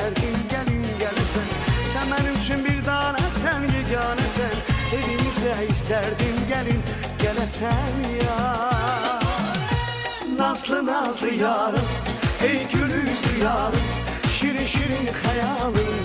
isterdim gelin gelesen. Sen benim için bir tanesen, yeganesen. Evimize isterdim gelin gelesen ya. Nazlı nazlı yarım, ey gül yüzlü yarım, şirin şirin hayalım.